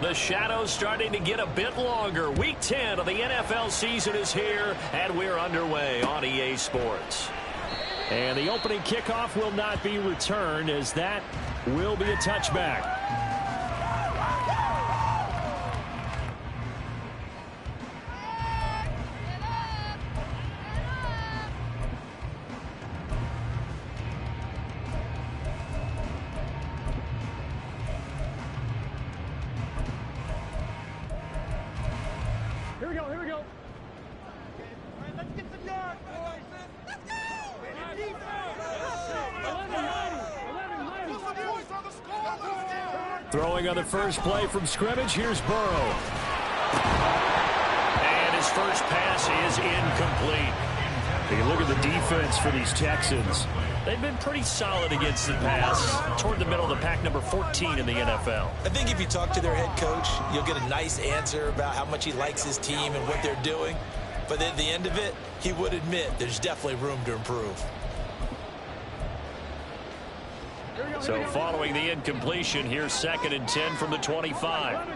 The shadow's starting to get a bit longer. Week 10 of the NFL season is here, and we're underway on EA Sports. And the opening kickoff will not be returned, as that will be a touchback. Here we go. All right, let's get some yards, boys. Let's go! Throwing on the first play from scrimmage, here's Burrow. And his first pass is incomplete. Take a look at the defense for these Texans. They've been pretty solid against the pass, toward the middle of the pack, number 14 in the NFL. I think if you talk to their head coach, you'll get a nice answer about how much he likes his team and what they're doing. But at the end of it, he would admit there's definitely room to improve. So following the incompletion, here's 2nd and 10 from the 25.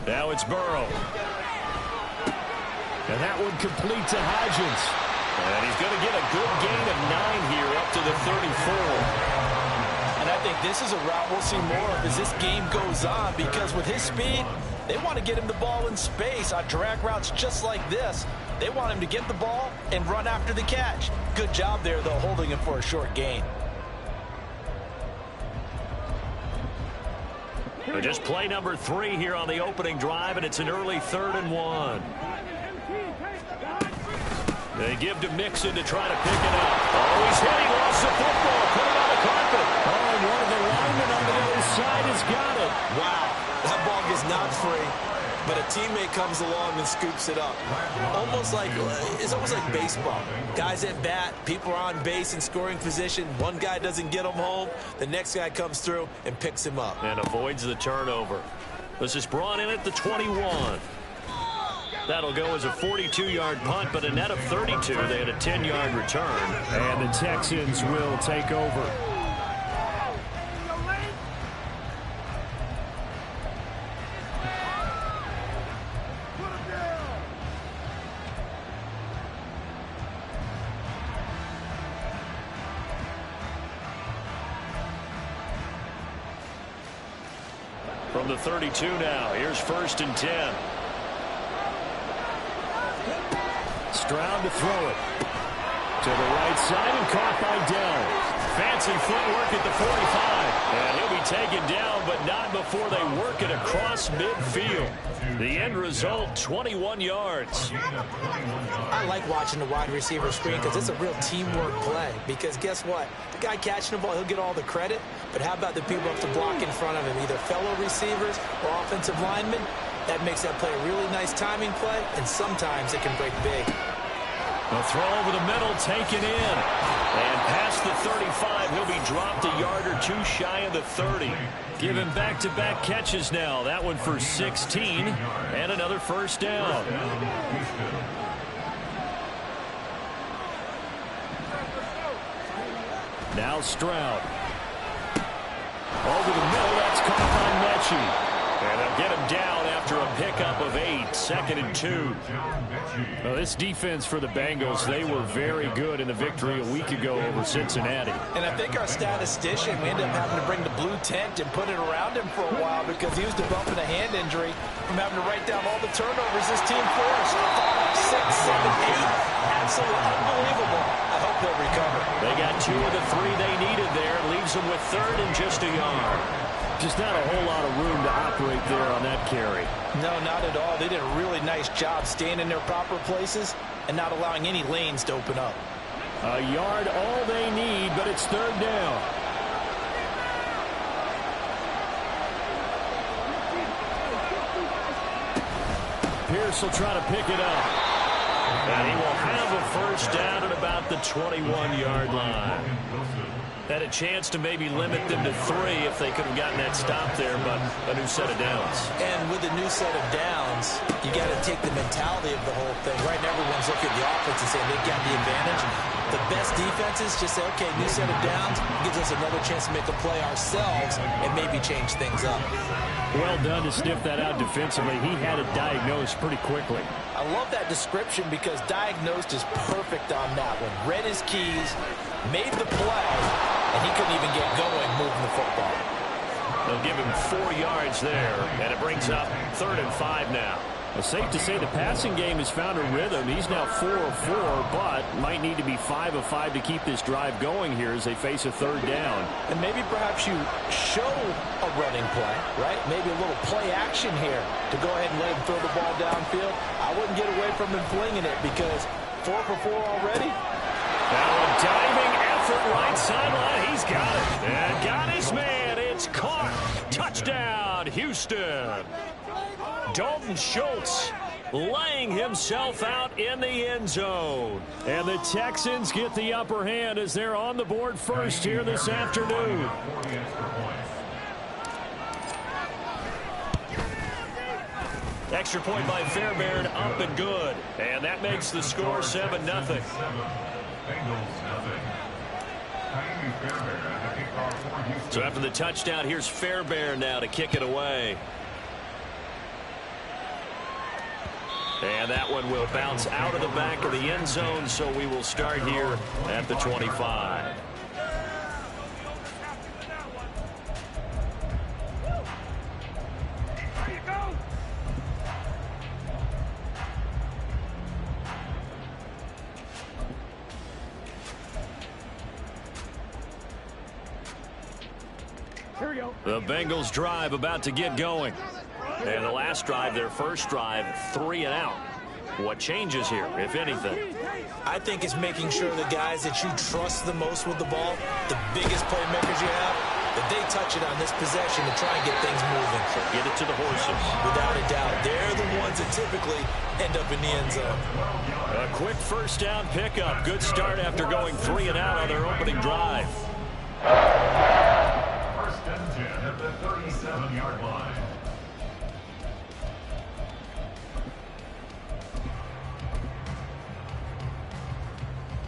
Now it's Burrow. And that one complete to Hodgins. And he's going to get a good gain of 9 here up to the 34. And I think this is a route we'll see more of as this game goes on, because with his speed, they want to get him the ball in space on drag routes just like this. They want him to get the ball and run after the catch. Good job there, though, holding him for a short gain. Just play number 3 here on the opening drive, and it's an early 3rd and 1. They give to Mixon to try to pick it up. Oh, he's hit. He lost the football. Put it on the carpet. Oh, and one of the linemen on the other side has got it. Wow, that ball gets knocked free, but a teammate comes along and scoops it up. It's almost like baseball. Guys at bat, people are on base in scoring position. One guy doesn't get him home. The next guy comes through and picks him up. And avoids the turnover. This is brought in at the 21. That'll go as a 42-yard punt, but a net of 32. They had a 10-yard return. And the Texans will take over. From the 32 now, here's 1st and 10. Stroud to throw it. To the right side and caught by Dell. Fancy footwork at the 45. And he'll be taken down, but not before they work it across midfield. The end result, 21 yards. I like watching the wide receiver screen because it's a real teamwork play. Because guess what? The guy catching the ball, he'll get all the credit. But how about the people up to block in front of him, either fellow receivers or offensive linemen? That makes that play a really nice timing play, and sometimes it can break big. A throw over the middle, taken in. And past the 35, he'll be dropped a yard or 2 shy of the 30. Give him back-to-back catches now. That one for 16, and another first down. Now Stroud. Over the middle, that's caught by Mechie. And they'll get him down after a pickup of 8, 2nd and 2. Well, this defense for the Bengals, they were very good in the victory a week ago over Cincinnati. And I think our statistician, we ended up having to bring the blue tent and put it around him for a while because he was developing a hand injury from having to write down all the turnovers this team forced. 5, 6, 7, 8. Absolutely unbelievable. I hope they'll recover. They got 2 of the 3 they needed there. Leaves them with 3rd and just a yard. Just not a whole lot of room to operate there on that carry. No, not at all. They did a really nice job staying in their proper places and not allowing any lanes to open up. A yard all they need, but it's 3rd down. Pierce will try to pick it up. And he will have a first down at about the 21-yard line. Had a chance to maybe limit them to 3 if they could have gotten that stop there, but a new set of downs. And with a new set of downs, you got to take the mentality of the whole thing. Right now, everyone's looking at the offense and saying they've got the advantage. The best defenses just say, okay, new set of downs gives us another chance to make a play ourselves and maybe change things up. Well done to sniff that out defensively. He had it diagnosed pretty quickly. I love that description because diagnosed is perfect on that one. Read his keys, made the play, and he couldn't even get going moving the football. They'll give him 4 yards there, and it brings up 3rd and 5 now. It's safe to say the passing game has found a rhythm. He's now 4 of 4, but might need to be 5 of 5 to keep this drive going here as they face a 3rd down. And maybe perhaps you show a running play, right? Maybe a little play action here to go ahead and let him throw the ball downfield. I wouldn't get away from him flinging it because 4 for 4 already. Now a diving effort right sideline. He's got it. And got his man. It's caught. Touchdown, Houston. Dalton Schultz laying himself out in the end zone. And the Texans get the upper hand as they're on the board first here this afternoon. Extra point by Fairbairn, up and good. And that makes the score 7-0. So after the touchdown, here's Fairbairn now to kick it away. And that one will bounce out of the back of the end zone, so we will start here at the 25. Here we go. The Bengals drive about to get going. And the last drive, their first drive, 3 and out. What changes here, if anything? I think it's making sure the guys that you trust the most with the ball, the biggest playmakers you have, that they touch it on this possession to try and get things moving. Get it to the horses. Without a doubt. They're the ones that typically end up in the end zone. A quick first down pickup. Good start after going 3 and out on their opening drive. First and 10 at the 37-yard line.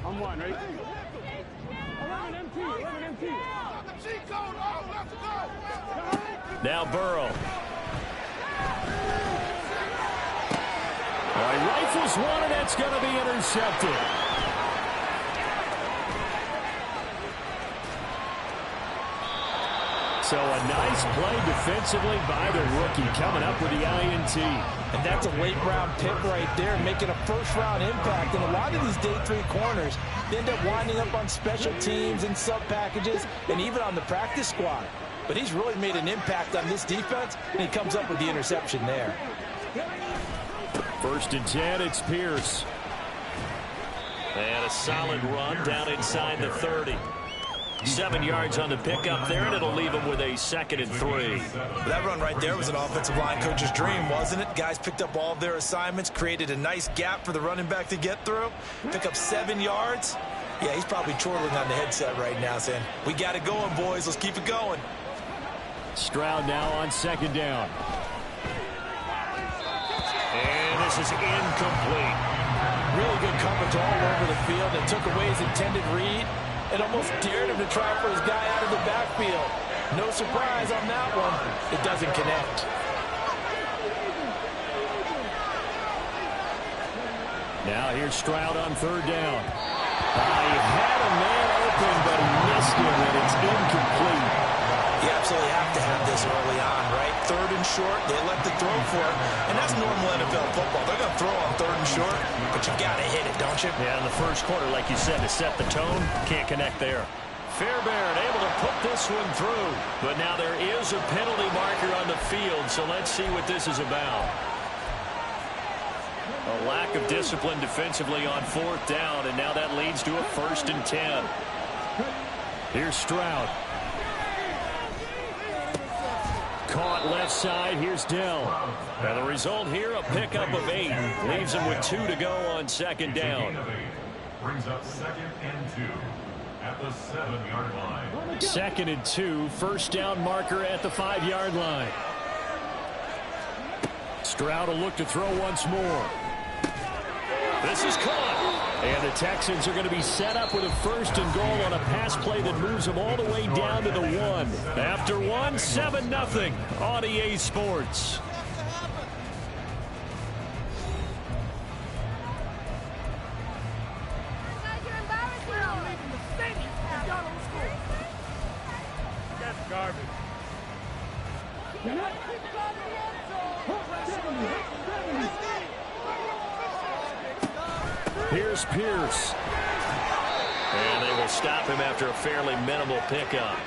I'm one, right? 11 MT, 11 MT. Now Burrow. All right, rifles one, and that's going to be intercepted. So a nice play defensively by the rookie, coming up with the INT. And that's a late-round pick right there, making a first-round impact. And a lot of these day 3 corners, they end up winding up on special teams and sub-packages and even on the practice squad. But he's really made an impact on this defense, and he comes up with the interception there. First and 10, it's Pierce. And a solid run down inside the 30. 7 yards on the pickup there, and it'll leave him with a 2nd and 3. That run right there was an offensive line coach's dream, wasn't it? Guys picked up all of their assignments, created a nice gap for the running back to get through, pick up 7 yards. Yeah, he's probably chortling on the headset right now saying, we got it going, boys. Let's keep it going. Stroud now on 2nd down. And this is incomplete. Really good coverage all over the field. It took away his intended read. It almost dared him to try for his guy out of the backfield. No surprise on that one. It doesn't connect. Now here's Stroud on 3rd down. He had a man open, but he missed him, and it's incomplete. You absolutely have to have this early on, right? 3rd and short, they elect to throw for it. And that's normal NFL football. They're going to throw on 3rd and short, but you've got to hit it, don't you? Yeah, in the first quarter, like you said, to set the tone, can't connect there. Fairbairn able to put this one through. But now there is a penalty marker on the field, so let's see what this is about. A lack of discipline defensively on 4th down, and now that leads to a 1st and 10. Here's Stroud. caught left side. Here's Dell. And the result here, a pickup of 8. Leaves him with 2 to go on second down. Brings up 2nd and 2 at the 7-yard line. 2nd and 2. First down marker at the 5-yard line. Stroud will look to throw once more. This is caught. And the Texans are going to be set up with a 1st and goal on a pass play that moves them all the way down to the 1. After 1, 7-0 on EA Sports. That's garbage. Here's Pierce. And they will stop him after a fairly minimal pickup.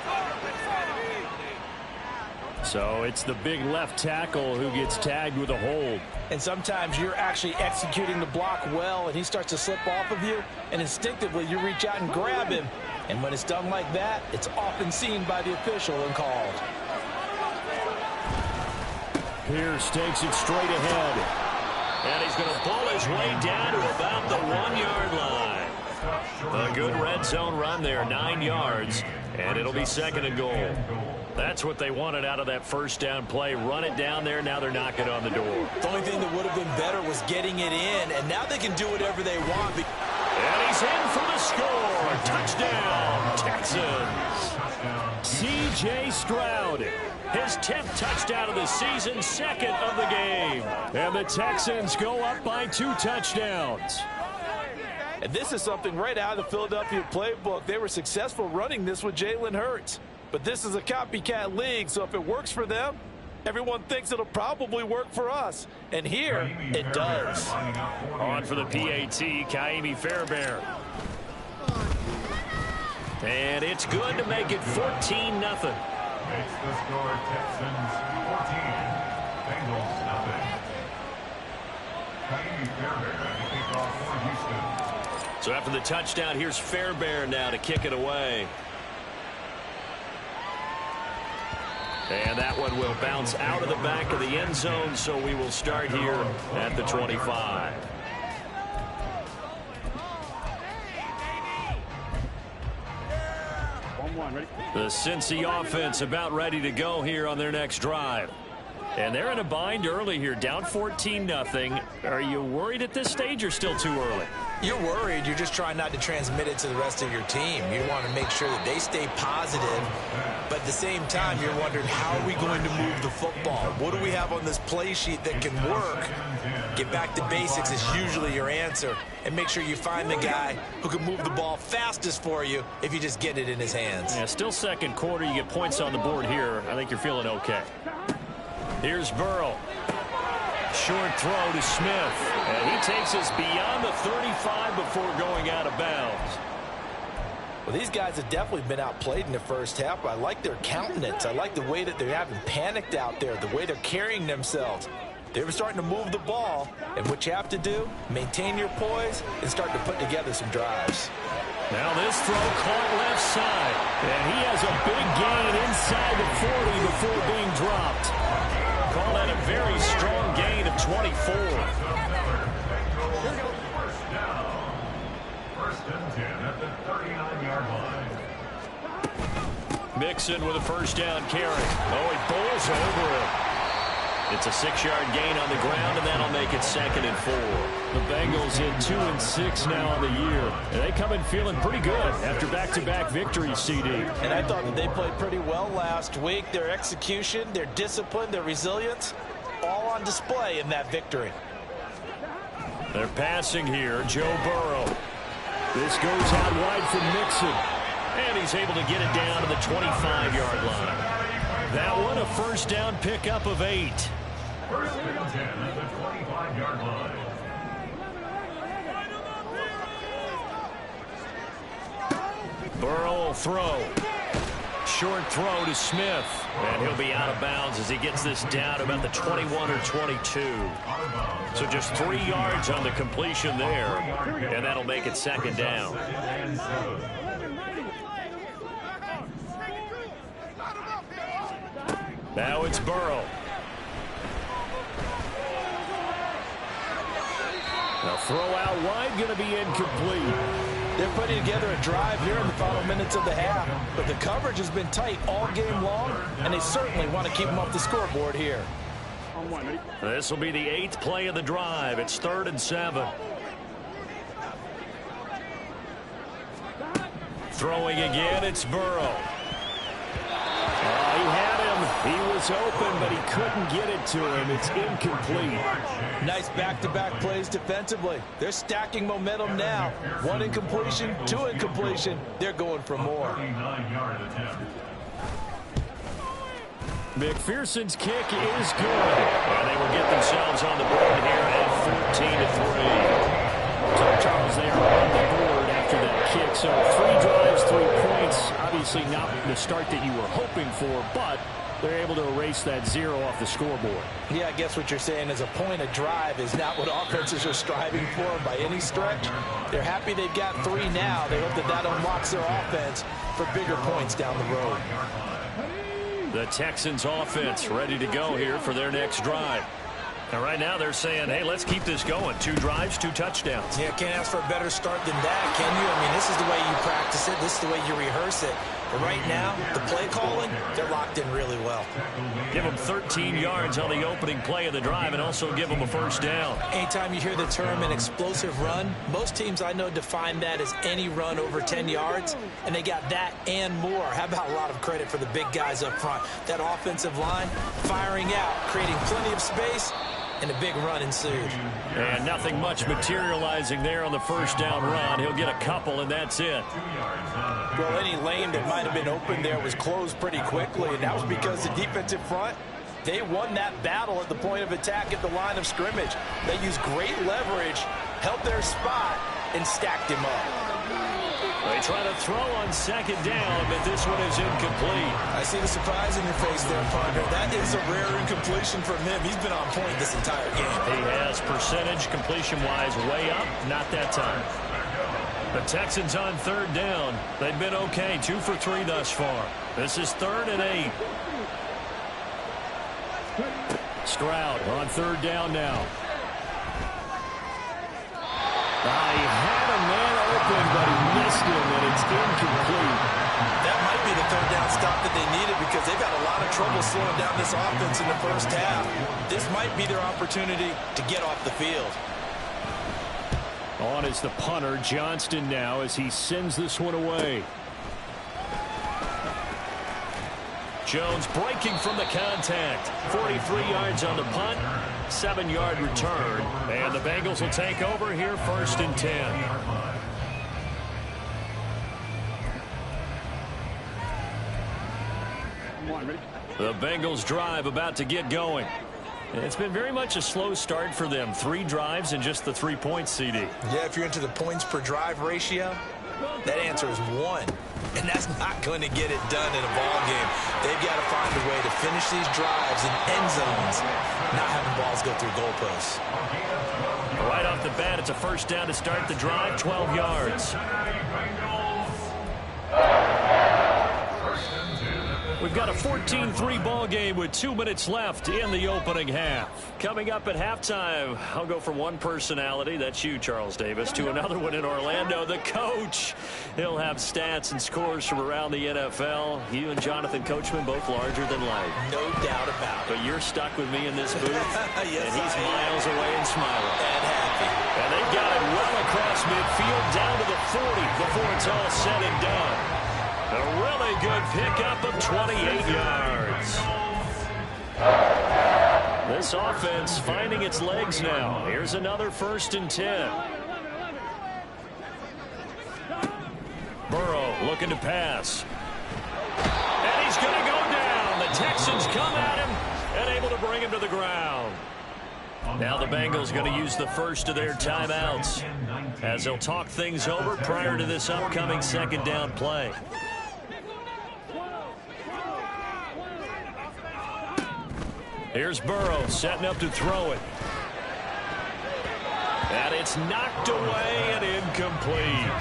So it's the big left tackle who gets tagged with a hold. And sometimes you're actually executing the block well, and he starts to slip off of you, and instinctively you reach out and grab him. And when it's done like that, it's often seen by the official and called. Pierce takes it straight ahead. And he's going to pull his way down to about the 1-yard line. A good red zone run there, 9 yards, and it'll be 2nd and goal. That's what they wanted out of that first down play. Run it down there. Now they're knocking on the door. The only thing that would have been better was getting it in, and now they can do whatever they want. And he's in for the score. Touchdown, Texans. C.J. Stroud. His 10th touchdown of the season, 2nd of the game. And the Texans go up by 2 touchdowns. And this is something right out of the Philadelphia playbook. They were successful running this with Jalen Hurts. But this is a copycat league, so if it works for them, everyone thinks it'll probably work for us. And here, it does. On for the PAT, Kaimi Fairbairn. And it's good to make it 14-0. Makes the score Texans 14, Bengals nothing. Kaimi Fairbairn to kick off for Houston. So after the touchdown, here's Fairbairn now to kick it away. And that one will bounce out of the back of the end zone, so we will start here at the 25. The Cincy offense about ready to go here on their next drive. And they're in a bind early here, down 14-0. Are you worried at this stage or still too early? You're worried. You're just trying not to transmit it to the rest of your team. You want to make sure that they stay positive. But at the same time, you're wondering, how are we going to move the football? What do we have on this play sheet that can work? Get back to basics is usually your answer. And make sure you find the guy who can move the ball fastest for you if you just get it in his hands. Yeah, still second quarter. You get points on the board here. I think you're feeling okay. Here's Burrow. Short throw to Smith. And he takes us beyond the 35 before going out of bounds. Well, these guys have definitely been outplayed in the first half. I like their countenance. I like the way that they haven't panicked out there, the way they're carrying themselves. They were starting to move the ball, and what you have to do, maintain your poise and start to put together some drives. Now this throw caught left side, and he has a big gain inside the 40 before being dropped. Call that a very strong gain of 24. First and 10 at the 39-yard line. Mixon with a first down carry. Oh, he bowls over it. It's a 6-yard gain on the ground, and that'll make it 2nd and 4. The Bengals in 2-6 now on the year. And they come in feeling pretty good after back-to-back victories, CD. And I thought that they played pretty well last week. Their execution, their discipline, their resilience, all on display in that victory. They're passing here. Joe Burrow. This goes out wide from Mixon. And he's able to get it down to the 25-yard line. That one, a first down pickup of 8. First and 10 at the 25-yard line. Burrow will throw. Short throw to Smith. And he'll be out of bounds as he gets this down about the 21 or 22. So just 3 yards on the completion there. And that'll make it 2nd down. Now it's Burrow. A throw out wide, going to be incomplete. They're putting together a drive here in the final minutes of the half, but the coverage has been tight all game long, and they certainly want to keep them off the scoreboard here. This will be the 8th play of the drive. It's 3rd and 7. Throwing again, it's Burrow. He had him. He was open, but he couldn't get it to him. It's incomplete. Nice back-to-back plays defensively. They're stacking momentum now. 1 incompletion, 2 incompletion. They're going for more. McPherson's kick is good. And they will get themselves on the board here at 14-3. So, Charles, they are on the board after that kick. So 3 drives, 3 points. Obviously not the start that you were hoping for, but they're able to erase that 0 off the scoreboard. Yeah, I guess what you're saying is a point of drive is not what offenses are striving for by any stretch. They're happy they've got 3 now. They hope that that unlocks their offense for bigger points down the road. The Texans offense ready to go here for their next drive. And right now they're saying, hey, let's keep this going. 2 drives, 2 touchdowns. Yeah, can't ask for a better start than that, can you? I mean, this is the way you practice it. This is the way you rehearse it. But right now, the play calling, they're locked in really well. Give them 13 yards on the opening play of the drive and also give them a first down. Anytime you hear the term an explosive run, most teams I know define that as any run over 10 yards, and they got that and more. How about a lot of credit for the big guys up front? That offensive line firing out, creating plenty of space, and a big run ensued. And nothing much materializing there on the first down run. He'll get a couple, and that's it. Well, any lane that might have been open there was closed pretty quickly, and that was because the defensive front, they won that battle at the point of attack at the line of scrimmage. They used great leverage, held their spot, and stacked him up. They try to throw on 2nd down, but this one is incomplete. I see the surprise in your face there, partner. That is a rare incompletion from him. He's been on point this entire game. He has percentage completion-wise way up. Not that time. The Texans on 3rd down. They've been okay. 2 for 3 thus far. This is 3rd and 8. Stroud on 3rd down now. He had a man open, but he missed him, and it's incomplete. That might be the 3rd down stop that they needed because they've got a lot of trouble slowing down this offense in the first half. This might be their opportunity to get off the field. On is the punter, Johnston now, as he sends this one away. Jones breaking from the contact. 43 yards on the punt, 7-yard return. And the Bengals will take over here 1st and 10. The Bengals drive about to get going. It's been very much a slow start for them. 3 drives and just the 3 points, CD. Yeah, if you're into the points per drive ratio, that answer is 1. And that's not going to get it done in a ball game. They've got to find a way to finish these drives in end zones, not having balls go through goalposts. Right off the bat, it's a first down to start the drive, 12 yards. We've got a 14-3 ball game with 2 minutes left in the opening half. Coming up at halftime, I'll go from one personality, that's you, Charles Davis, to another one in Orlando, the coach. He'll have stats and scores from around the NFL. You and Jonathan Coachman both larger than life. No doubt about it. But you're stuck with me in this booth, Yes, and he's miles away and smiling. And happy. And they got it well across midfield down to the 40 before it's all said and done. A really good pickup of 28 yards. This offense finding its legs now. Here's another 1st and 10. Burrow looking to pass. And he's going to go down. The Texans come at him and able to bring him to the ground. Now the Bengals going to use the first of their timeouts as they'll talk things over prior to this upcoming 2nd down play. Here's Burrow setting up to throw it. And it's knocked away and incomplete.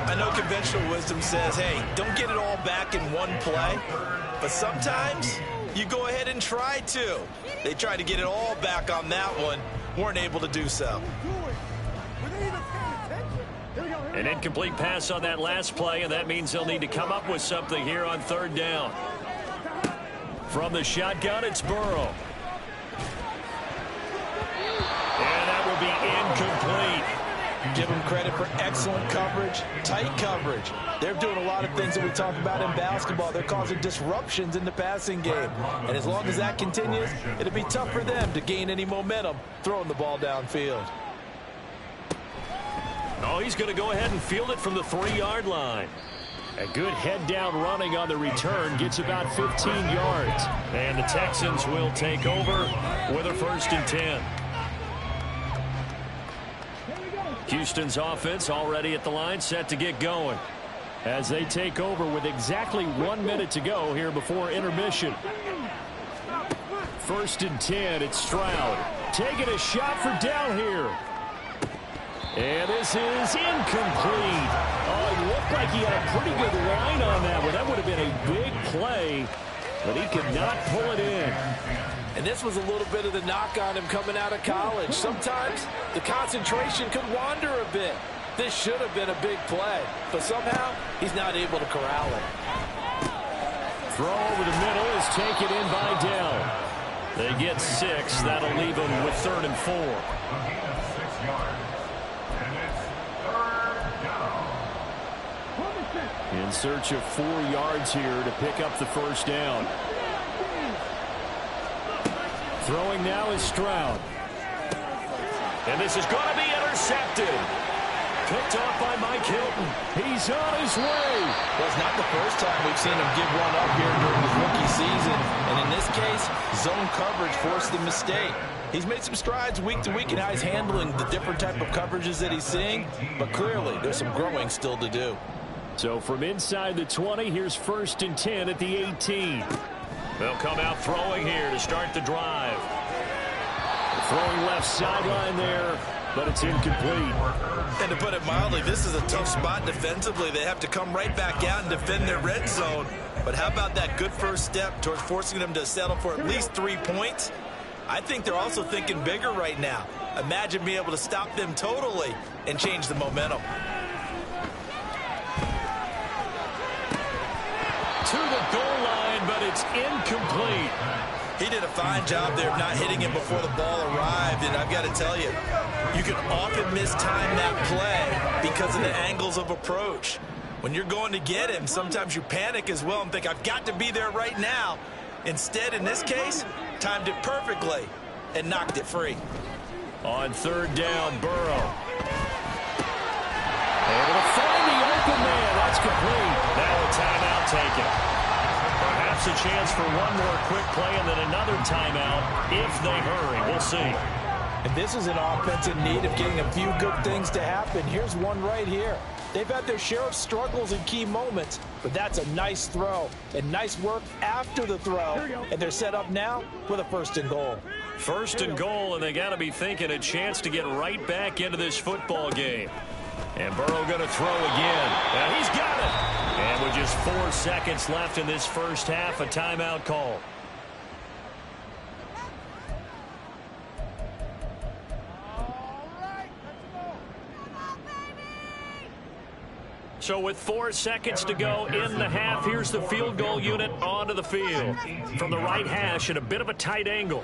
I know conventional wisdom says, hey, don't get it all back in one play. But sometimes you go ahead and try to. They tried to get it all back on that one. Weren't able to do so. An incomplete pass on that last play, and that means they'll need to come up with something here on third down. From the shotgun, it's Burrow. And that will be incomplete. Give them credit for excellent coverage, tight coverage. They're doing a lot of things that we talk about in basketball. They're causing disruptions in the passing game. And as long as that continues, it'll be tough for them to gain any momentum throwing the ball downfield. Oh, he's going to go ahead and field it from the 3-yard line. A good head-down running on the return gets about 15 yards. And the Texans will take over with a 1st and 10. Houston's offense already at the line, set to get going as they take over with exactly 1 minute to go here before intermission. 1st and 10, it's Stroud taking a shot for down here. And this is incomplete. Oh, it looked like he had a pretty good line on that one. That would have been a big play, but he could not pull it in. And this was a little bit of the knock on him coming out of college. Sometimes the concentration could wander a bit. This should have been a big play, but somehow he's not able to corral it. Throw over the middle is taken in by Dell. They get 6. That'll leave them with 3rd and 4. In search of 4 yards here to pick up the 1st down. Throwing now is Stroud. And this is going to be intercepted. Picked off by Mike Hilton. He's on his way. Well, it's not the first time we've seen him give one up here during his rookie season. And in this case, zone coverage forced the mistake. He's made some strides week to week in how he's handling the different type of coverages that he's seeing. But clearly, there's some growing still to do. So from inside the 20, here's 1st and 10 at the 18. They'll come out throwing here to start the drive. Throwing left sideline there, but it's incomplete. And to put it mildly, this is a tough spot defensively. They have to come right back out and defend their red zone. But how about that good first step towards forcing them to settle for at least 3 points? I think they're also thinking bigger right now. Imagine being able to stop them totally and change the momentum. To the goal line, but it's incomplete. He did a fine job there of not hitting him before the ball arrived, and I've got to tell you, you can often mistime that play because of the angles of approach. When you're going to get him, sometimes you panic as well and think, I've got to be there right now. Instead, in this case, timed it perfectly and knocked it free. On 3rd down, Burrow. Able to find the open man. That's complete. Now a timeout taken. Perhaps a chance for one more quick play and then another timeout if they hurry. We'll see. And this is an offense in need of getting a few good things to happen. Here's one right here. They've had their share of struggles in key moments, but that's a nice throw and nice work after the throw. And they're set up now with a 1st and goal. 1st and goal, and they got to be thinking a chance to get right back into this football game. And Burrow going to throw again. And he's got it. And with just 4 seconds left in this first half, a timeout call. So with 4 seconds to go in the half, here's the field goal unit onto the field. From the right hash at a bit of a tight angle.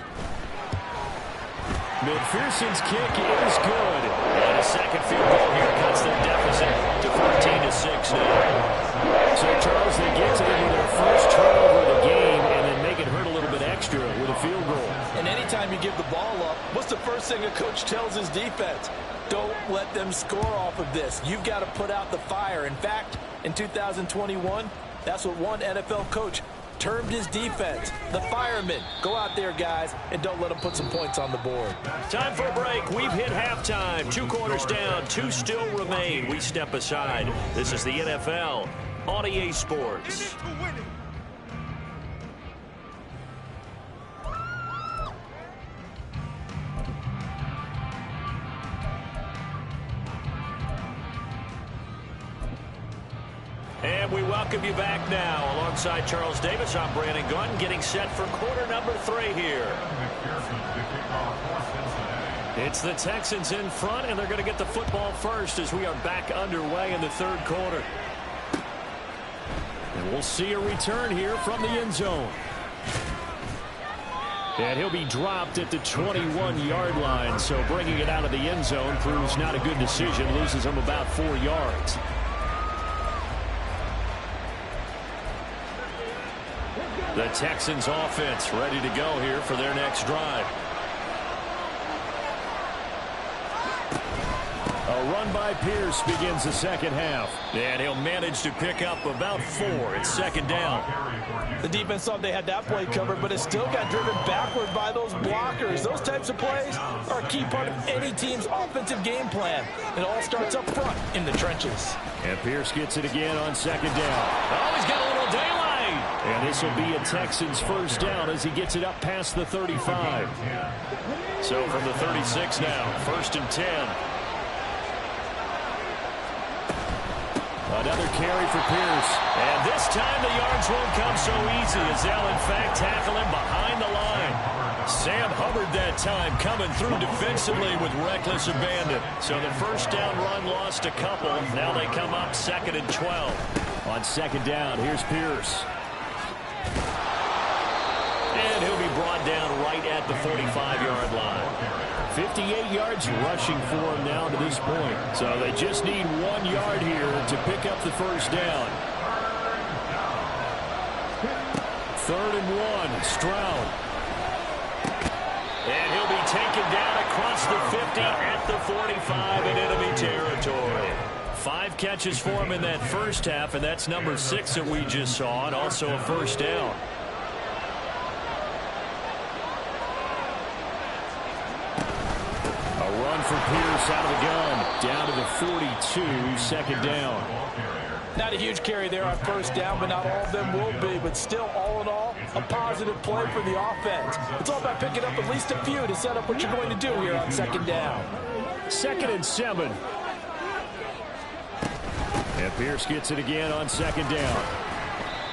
McPherson's kick is good. And a second field goal here cuts their deficit to 14-6 now. So, Charles, they get to them with their first turnover of the game and then make it hurt a little bit extra with a field goal. And anytime you give the ball up, what's the first thing a coach tells his defense? Don't let them score off of this. You've got to put out the fire. In fact, in 2021, that's what one NFL coach termed his defense, the firemen. Go out there, guys, and don't let them put some points on the board. Time for a break. We've hit halftime. 2 quarters down, 2 still remain. We step aside. This is the NFL on EA Sports. And And we welcome you back now. Alongside Charles Davis, I'm Brandon Gunn, getting set for quarter number 3 here. It's the Texans in front, and they're going to get the football first as we are back underway in the third quarter. And we'll see a return here from the end zone. And he'll be dropped at the 21-yard line, so bringing it out of the end zone proves not a good decision, loses him about 4 yards. The Texans offense ready to go here for their next drive. A run by Pierce begins the second half. And he'll manage to pick up about 4. It's second down. The defense thought they had that play covered, but it still got driven backward by those blockers. Those types of plays are a key part of any team's offensive game plan. It all starts up front in the trenches. And Pierce gets it again on second down. Oh, he's got a little daylight. And this will be a Texans first down as he gets it up past the 35. So from the 36 now, first and 10. Another carry for Pierce. And this time the yards won't come so easy as they'll in fact tackle him behind the line. Sam Hubbard that time coming through defensively with reckless abandon. So the first down run lost a couple. Now they come up second and 12. On second down, here's Pierce. And he'll be brought down right at the 45-yard line. 58 yards rushing for him now to this point. So they just need 1 yard here to pick up the first down. Third and 1, Stroud. And he'll be taken down across the 50 at the 45 in enemy territory. 5 catches for him in that first half, and that's number 6 that we just saw, and also a first down. For Pierce out of the gun, down to the 42, second down. Not a huge carry there on first down, but not all of them will be. But still, all in all, a positive play for the offense. It's all about picking up at least a few to set up what you're going to do here on second down. Second and 7. And Pierce gets it again on second down.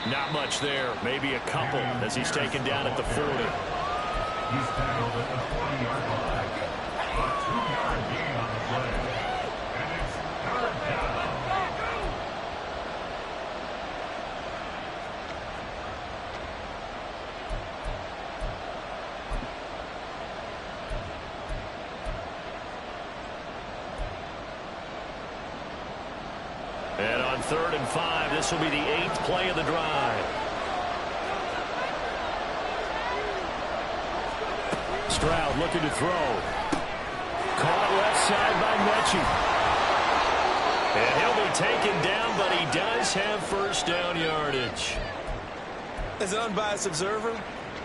Not much there, maybe a couple as he's taken down at the 40. He's tackled at the 40-yard line. A 2-yard gain on the play. And it's third down. And on third and 5, this will be the 8th play of the drive. Stroud looking to throw. Caught left side by Mechie. And he'll be taken down, but he does have first down yardage. As an unbiased observer,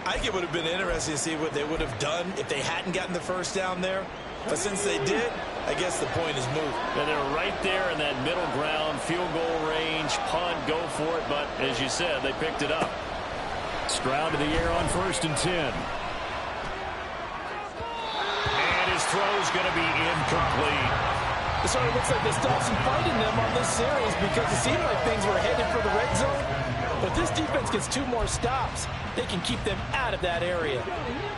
I think it would have been interesting to see what they would have done if they hadn't gotten the first down there. But since they did, I guess the point is moved. And they're right there in that middle ground, field goal range, punt, go for it. But as you said, they picked it up. Stroud to the air on first and 10. Throw's going to be incomplete. It sort of looks like they stopped some fighting them on this series because it seemed like things were headed for the red zone. But this defense gets 2 more stops. They can keep them out of that area.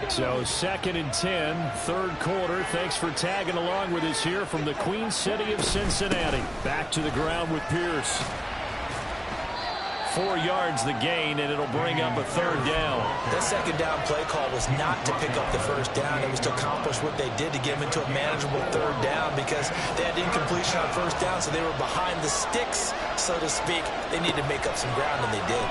So second and 10, third quarter. Thanks for tagging along with us here from the Queen City of Cincinnati. Back to the ground with Pierce. 4 yards the gain, and it'll bring up a third down. That second down play call was not to pick up the first down. It was to accomplish what they did to get them into a manageable third down because they had incompletion on first down, so they were behind the sticks, so to speak. They needed to make up some ground, and they did.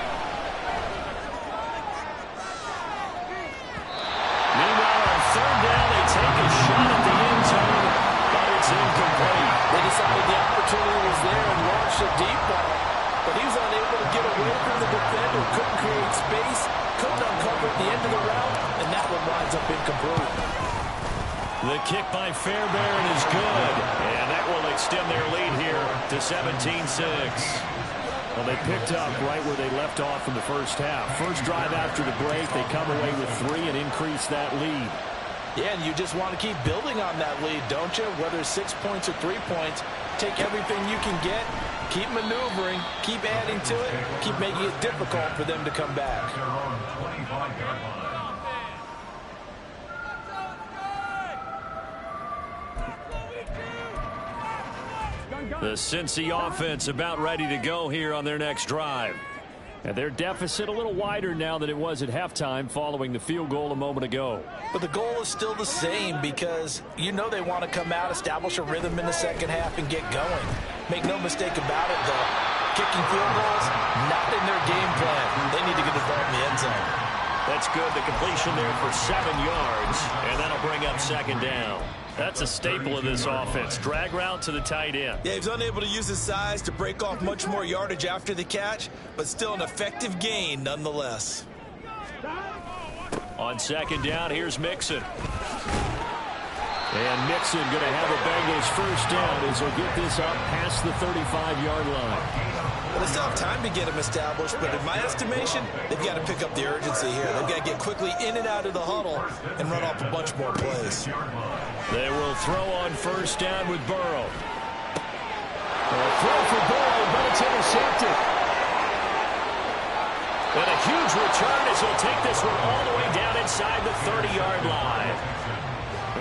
Meanwhile, on third down, they take a shot at the end zone, but it's incomplete. They decided the opportunity was there and launched a deep ball. But he was unable to get away from the defender, couldn't create space, couldn't uncover at the end of the route, and that one winds up incomplete. The kick by Fairbairn is good, and that will extend their lead here to 17-6. Well, they picked up right where they left off in the first half. First drive after the break, they come away with 3 and increase that lead. Yeah, and you just want to keep building on that lead, don't you? Whether 6 points or 3 points, take everything you can get Keep maneuvering, keep adding to it, keep making it difficult for them to come back. Their own 25-yard line. The Cincy offense about ready to go here on their next drive. And their deficit a little wider now than it was at halftime following the field goal a moment ago. But the goal is still the same because you know they want to come out, establish a rhythm in the second half, and get going. Make no mistake about it, though. Kicking field goals, not in their game plan. They need to get involved in the end zone. That's good. The completion there for 7 yards, and that'll bring up second down. That's a staple of this offense. Drag route to the tight end. Yeah, he's unable to use his size to break off much more yardage after the catch, but still an effective gain nonetheless. On second down, here's Mixon. And Mixon going to have a Bengals first down as he'll get this up past the 35-yard line. Well, they still have time to get him established, but in my estimation, they've got to pick up the urgency here. They've got to get quickly in and out of the huddle and run off a bunch more plays. They will throw on first down with Burrow. A throw for Burrow, but it's intercepted. And a huge return as he'll take this one all the way down inside the 30-yard line.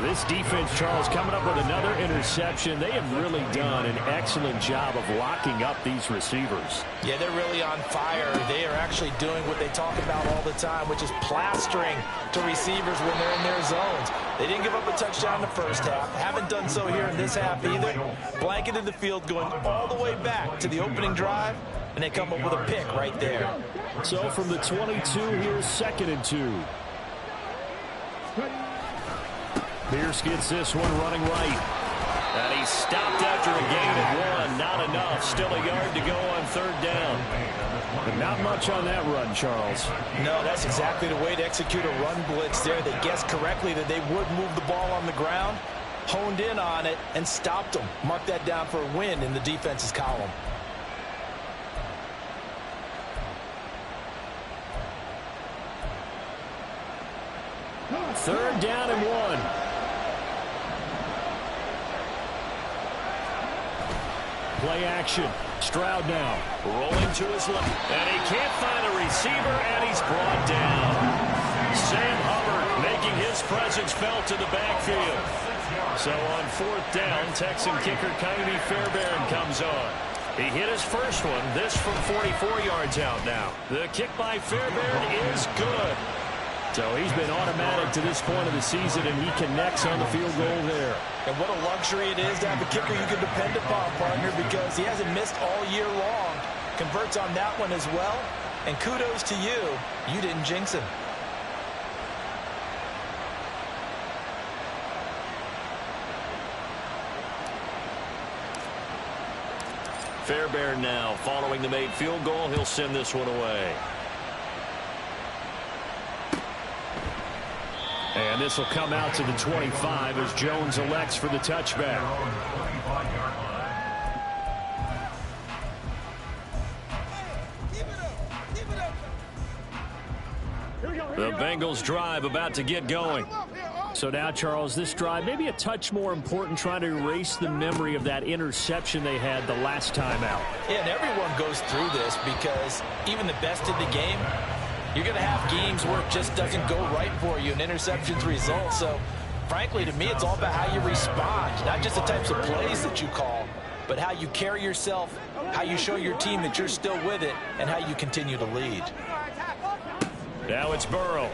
This defense, Charles, coming up with another interception. They have really done an excellent job of locking up these receivers. Yeah, they're really on fire. They are actually doing what they talk about all the time, which is plastering to receivers when they're in their zones. They didn't give up a touchdown in the first half. Haven't done so here in this half either. Blanketed the field going all the way back to the opening drive, and they come up with a pick right there. So from the 22, here's 2nd and 2. Pierce gets this one running right. And he's stopped after a gain of 1. Not enough. Still a yard to go on third down. But not much on that run, Charles. No, that's exactly the way to execute a run blitz there. They guessed correctly that they would move the ball on the ground, honed in on it, and stopped them. Mark that down for a win in the defense's column. Third down and 1. Play action. Stroud now. Rolling to his left. And he can't find a receiver, and he's brought down. Sam Hubbard making his presence felt to the backfield. So on fourth down, Texan kicker Kyrie Fairbairn comes on. He hit his first one. This from 44 yards out now. The kick by Fairbairn is good. So he's been automatic to this point of the season, and he connects on the field goal there. And what a luxury it is to have a kicker you can depend upon, partner, because he hasn't missed all year long. Converts on that one as well. And kudos to you. You didn't jinx him. Fairbairn now following the made field goal. He'll send this one away. And this will come out to the 25 as Jones elects for the touchback. The Bengals drive about to get going. So now, Charles, this drive maybe a touch more important, trying to erase the memory of that interception they had the last time out. Yeah, and everyone goes through this because even the best in the game, you're going to have games where it just doesn't go right for you, and interceptions result. So, frankly, to me, it's all about how you respond, not just the types of plays that you call, but how you carry yourself, how you show your team that you're still with it, and how you continue to lead. Now it's Burrow.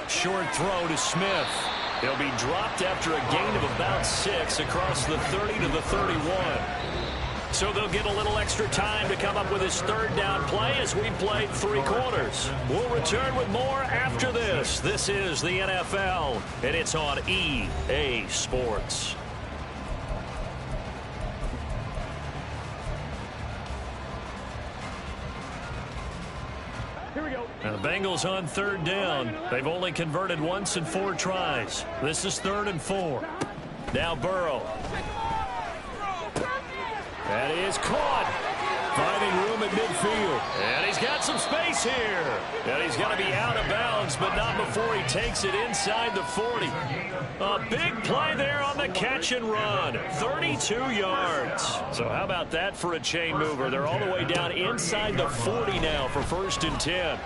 Short throw to Smith. He'll be dropped after a gain of about 6 across the 30 to the 31. So they'll get a little extra time to come up with his third down play as we played 3 quarters. We'll return with more after this. This is the NFL, and it's on EA Sports. Here we go. And the Bengals on third down. They've only converted once in 4 tries. This is 3rd and 4. Now Burrow. That is caught. Finding room at midfield. And he's got some space here. And he's going to be out of bounds, but not before he takes it inside the 40. A big play there on the catch and run. 32 yards. So how about that for a chain mover? They're all the way down inside the 40 now for 1st and 10.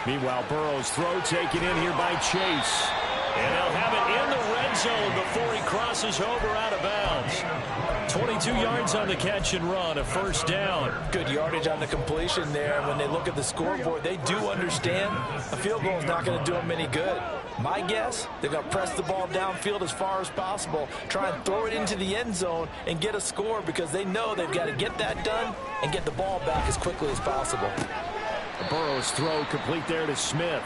Meanwhile, Burrow's throw taken in here by Chase. And they'll have it in the red zone before he crosses over out of bounds. 22 yards on the catch and run, a 1st down. Good yardage on the completion there. When they look at the scoreboard, they do understand a field goal is not going to do them any good. My guess, they're going to press the ball downfield as far as possible, try and throw it into the end zone and get a score because they know they've got to get that done and get the ball back as quickly as possible. Burrow's throw complete there to Smith.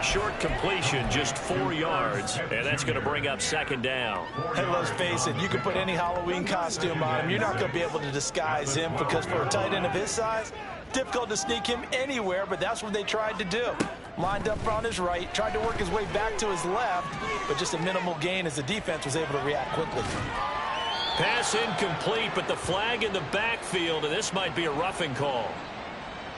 Short completion, just 4 yards, and that's going to bring up 2nd down. Hey, let's face it, you can put any Halloween costume on him. You're not going to be able to disguise him because for a tight end of his size, difficult to sneak him anywhere, but that's what they tried to do. Lined up on his right, tried to work his way back to his left, but just a minimal gain as the defense was able to react quickly. Pass incomplete, but the flag in the backfield, and this might be a roughing call.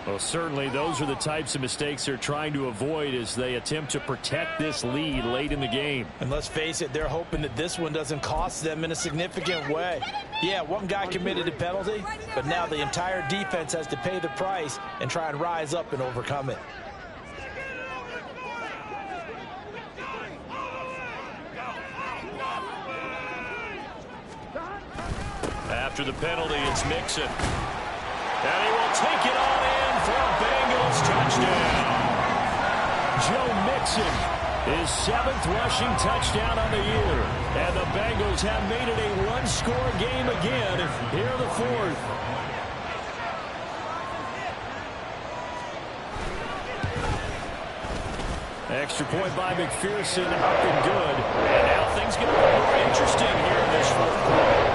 Well, certainly those are the types of mistakes they're trying to avoid as they attempt to protect this lead late in the game. And let's face it, they're hoping that this one doesn't cost them in a significant way. Yeah, one guy committed a penalty, but now the entire defense has to pay the price and try and rise up and overcome it. After the penalty, it's Mixon. And he will take it on in for a Bengals touchdown. Joe Mixon, his 7th rushing touchdown on the year. And the Bengals have made it a one-score game again here in the 4th. Extra point by McPherson, up and good. And now things get a little more interesting here in this 4th quarter.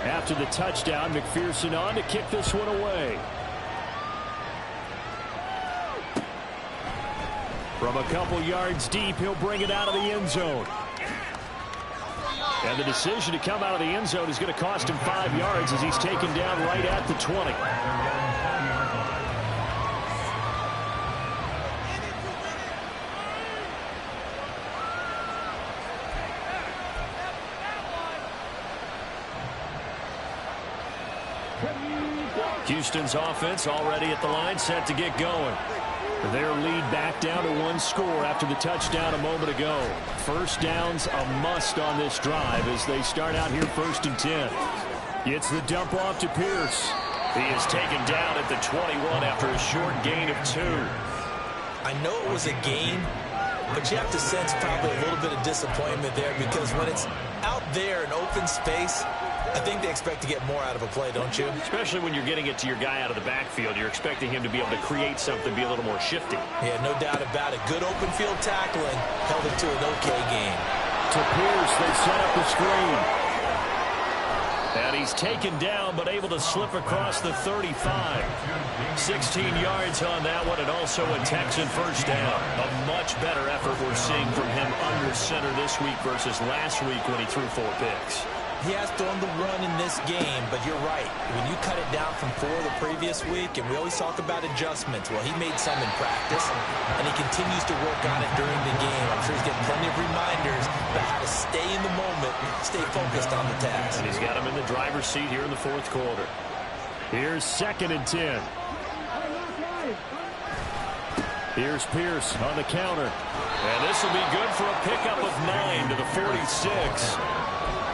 After the touchdown, McPherson on to kick this one away. From a couple yards deep, he'll bring it out of the end zone. And the decision to come out of the end zone is going to cost him 5 yards as he's taken down right at the 20. Houston's offense already at the line, set to get going. Their lead back down to 1 score after the touchdown a moment ago. 1st down's a must on this drive as they start out here 1st and 10. It's the dump off to Pierce. He is taken down at the 21 after a short gain of 2. I know it was a gain, but you have to sense probably a little bit of disappointment there because when it's out there in open space, I think they expect to get more out of a play, don't you? Especially when you're getting it to your guy out of the backfield. You're expecting him to be able to create something, be a little more shifty. Yeah, no doubt about it. Good open field tackling held it to an okay game. To Pierce, they set up the screen. And he's taken down, but able to slip across the 35. 16 yards on that one, and also a Texan 1st down. A much better effort we're seeing from him under center this week versus last week when he threw 4 picks. He has thrown the run in this game, but you're right. When you cut it down from 4 the previous week, and we always talk about adjustments, well, he made some in practice, and he continues to work on it during the game. I'm sure he's getting plenty of reminders about how to stay in the moment, stay focused on the task. And he's got him in the driver's seat here in the 4th quarter. Here's 2nd and 10. Here's Pierce on the counter. And this will be good for a pickup of 9 to the 46.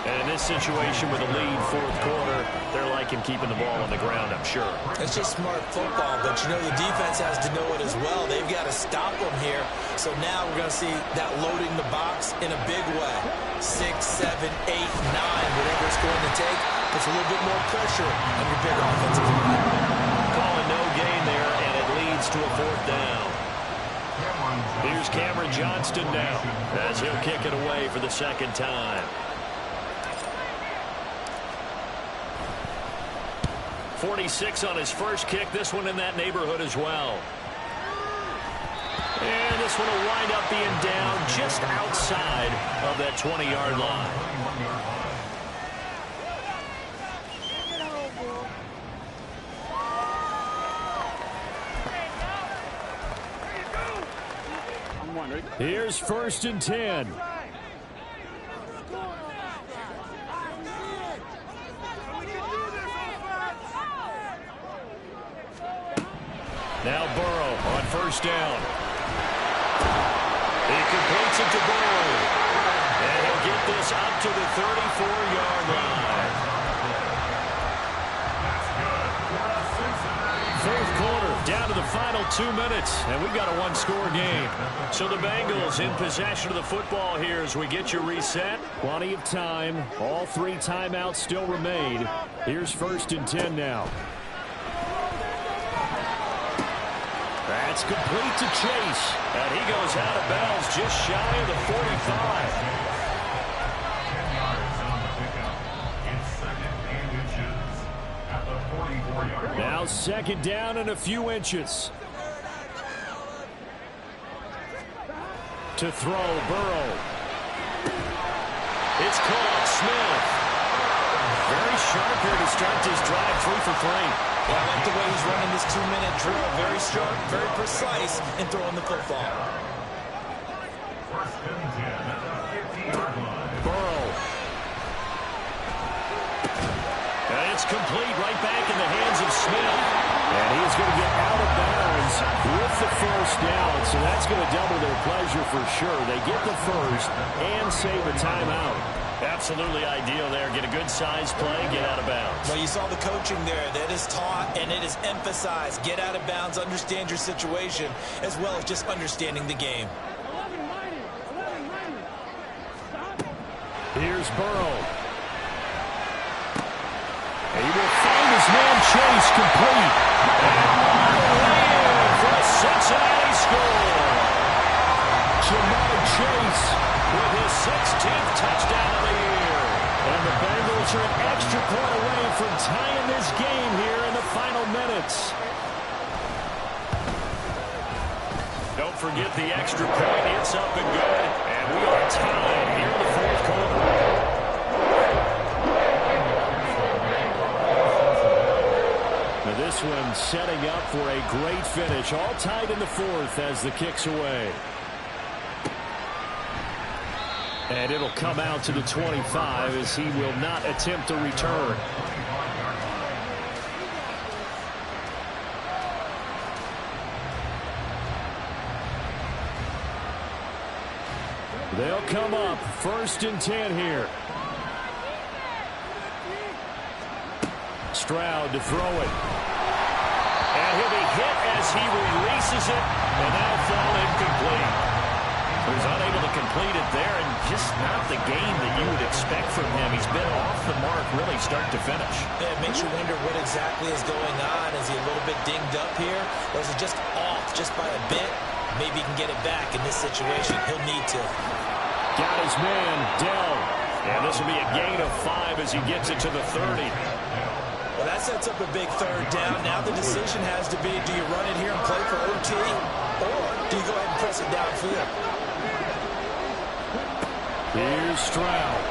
And in this situation with a lead 4th quarter, they're liking keeping the ball on the ground, I'm sure. It's just smart football, but you know the defense has to know it as well. They've got to stop them here. So now we're going to see that loading the box in a big way. 6, 7, 8, 9, whatever it's going to take, puts a little bit more pressure on your big offensive line. Calling no gain there, and it leads to a 4th down. Here's Cameron Johnston now as he'll kick it away for the 2nd time. 46 on his first kick. This one in that neighborhood as well. And this one will wind up being down just outside of that 20-yard line. Here's 1st and 10. Now Burrow on 1st down. He completes it to Burrow. And he'll get this up to the 34-yard line. 4th quarter, down to the final 2 minutes, and we've got a one-score game. So the Bengals in possession of the football here as we get you reset. Plenty of time. All 3 timeouts still remain. Here's 1st and 10 now. That's complete to Chase. And he goes out of bounds just shy of the 45. 10 yards on the pickup. It's 2nd and inches at the 44-yard line. Now 2nd down and a few inches. To throw, Burrow. It's caught, Smith. Very sharp here to start this drive, 3 for 3. Well, I like the way he's running this 2-minute drill. Very sharp, very precise in throwing the football. 1st and 10 at the 50-yard line. Burrow. And it's complete right back in the hands of Smith. And he's going to get out of bounds with the 1st down. So that's going to double their pleasure for sure. They get the 1st and save a timeout. Absolutely ideal there. Get a good size play, get out of bounds. Well, you saw the coaching there. That is taught and it is emphasized. Get out of bounds, understand your situation, as well as just understanding the game. Here's Burrow. He will find his man Chase complete. And for a Cincinnati score. Jamar Chase with his 16th touchdown of the year. And the Bengals are an extra point away from tying this game here in the final minutes. Don't forget the extra point. It's up and good. And we are tied here in the 4th quarter. Now this one setting up for a great finish. All tied in the 4th as the kick's away. And it'll come out to the 25 as he will not attempt a return. They'll come up 1st and 10 here. Stroud to throw it. And he'll be hit as he releases it. And that'll fall incomplete. He was unable to complete it there, and just not the game that you would expect from him. He's been off the mark really start to finish. Yeah, it makes you wonder what exactly is going on. Is he a little bit dinged up here, or is he just off just by a bit? Maybe he can get it back in this situation. He'll need to. Got his man, Dell. And this will be a gain of 5 as he gets it to the 30. Well, that sets up a big 3rd down. Now the decision has to be, do you run it here and play for OT, or do you go ahead and press it downfield? Here's Stroud.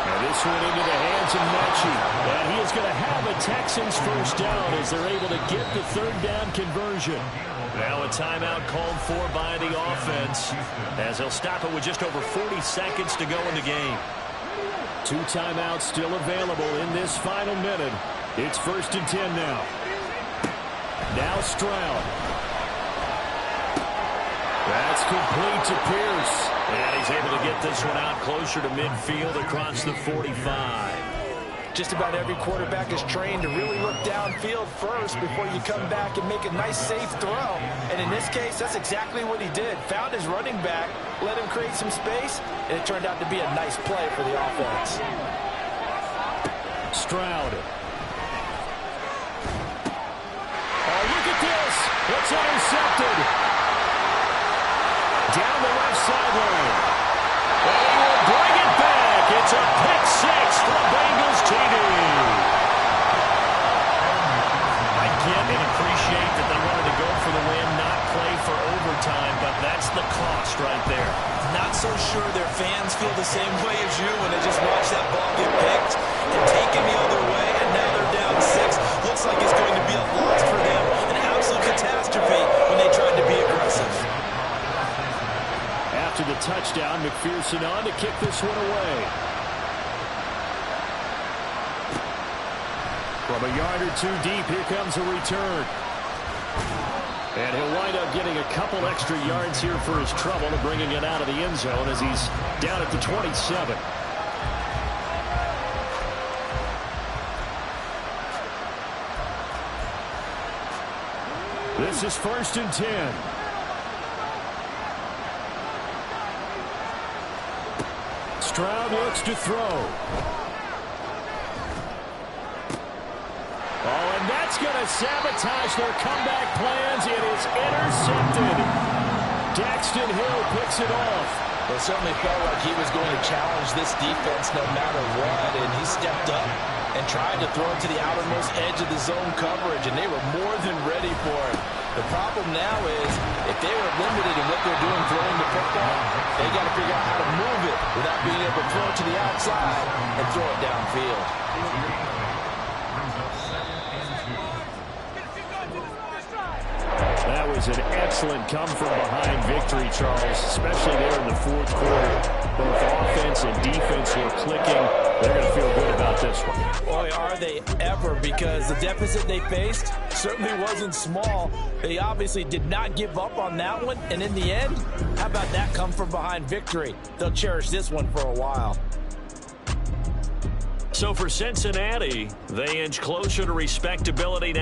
And this one into the hands of Mechie. And he is going to have a Texans 1st down as they're able to get the 3rd down conversion. Now a timeout called for by the offense as they'll stop it with just over 40 seconds to go in the game. 2 timeouts still available in this final minute. It's 1st and 10 now. Now Stroud. That's complete to Pierce. And he's able to get this one out closer to midfield across the 45. Just about every quarterback is trained to really look downfield first before you come back and make a nice, safe throw. And in this case, that's exactly what he did. Found his running back, let him create some space, and it turned out to be a nice play for the offense. Stroud. Oh, look at this. It's intercepted. Down the left sideline. And he will bring it back. It's a pick 6 for the Bengals TD. McPherson on to kick this one away. From a yard or two deep, here comes a return. And he'll wind up getting a couple extra yards here for his trouble and bringing it out of the end zone as he's down at the 27. This is 1st and 10. Stroud looks to throw. Oh, and that's going to sabotage their comeback plans. It is intercepted. Daxton Hill picks it off. Well, it certainly felt like he was going to challenge this defense no matter what, and he stepped up and tried to throw it to the outermost edge of the zone coverage, and they were more than ready for it. The problem now is if they were limited in what they're doing throwing the football, they got to figure out how to move it without being able to throw it to the outside and throw it downfield. That was an excellent come-from-behind victory, Charles, especially there in the 4th quarter. Both offense and defense were clicking. They're going to feel good about this one. Boy, are they ever, because the deficit they faced certainly wasn't small. They obviously did not give up on that one, and in the end, how about that come-from-behind victory? They'll cherish this one for a while. So for Cincinnati, they inch closer to respectability now.